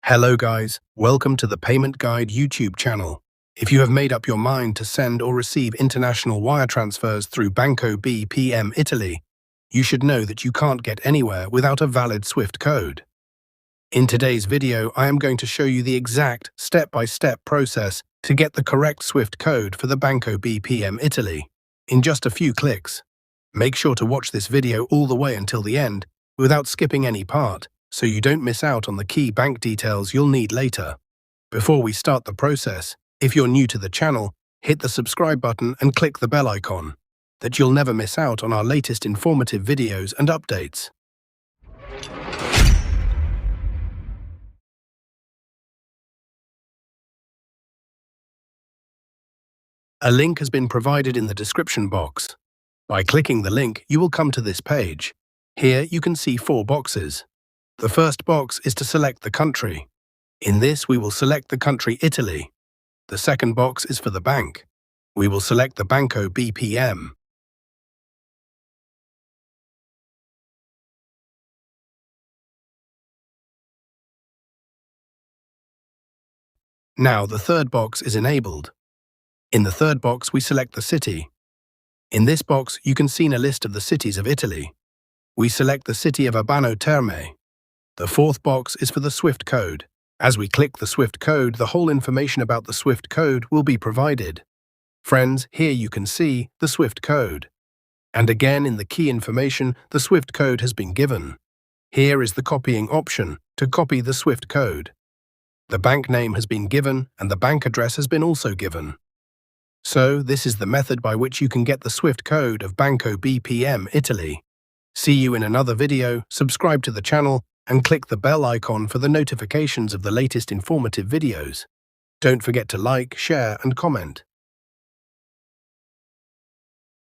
Hello guys, welcome to the Payment Guide YouTube channel. If you have made up your mind to send or receive international wire transfers through Banco BPM Italy, you should know that you can't get anywhere without a valid SWIFT code. In today's video, I am going to show you the exact step-by-step process to get the correct SWIFT code for the Banco BPM Italy in just a few clicks. Make sure to watch this video all the way until the end without skipping any part, so you don't miss out on the key bank details you'll need later. Before we start the process, if you're new to the channel, hit the subscribe button and click the bell icon, that you'll never miss out on our latest informative videos and updates. A link has been provided in the description box. By clicking the link, you will come to this page. Here you can see 4 boxes. The first box is to select the country. In this, we will select the country Italy. The second box is for the bank. We will select the Banco BPM. Now the third box is enabled. In the third box, we select the city. In this box, you can see a list of the cities of Italy. We select the city of Abano Terme. The fourth box is for the SWIFT code. As we click the SWIFT code, the whole information about the SWIFT code will be provided. Friends, here you can see the SWIFT code. And again, in the key information, the SWIFT code has been given. Here is the copying option to copy the SWIFT code. The bank name has been given and the bank address has been also given. So, this is the method by which you can get the SWIFT code of Banco BPM Italy. See you in another video, subscribe to the channel, and click the bell icon for the notifications of the latest informative videos. Don't forget to like, share, and comment.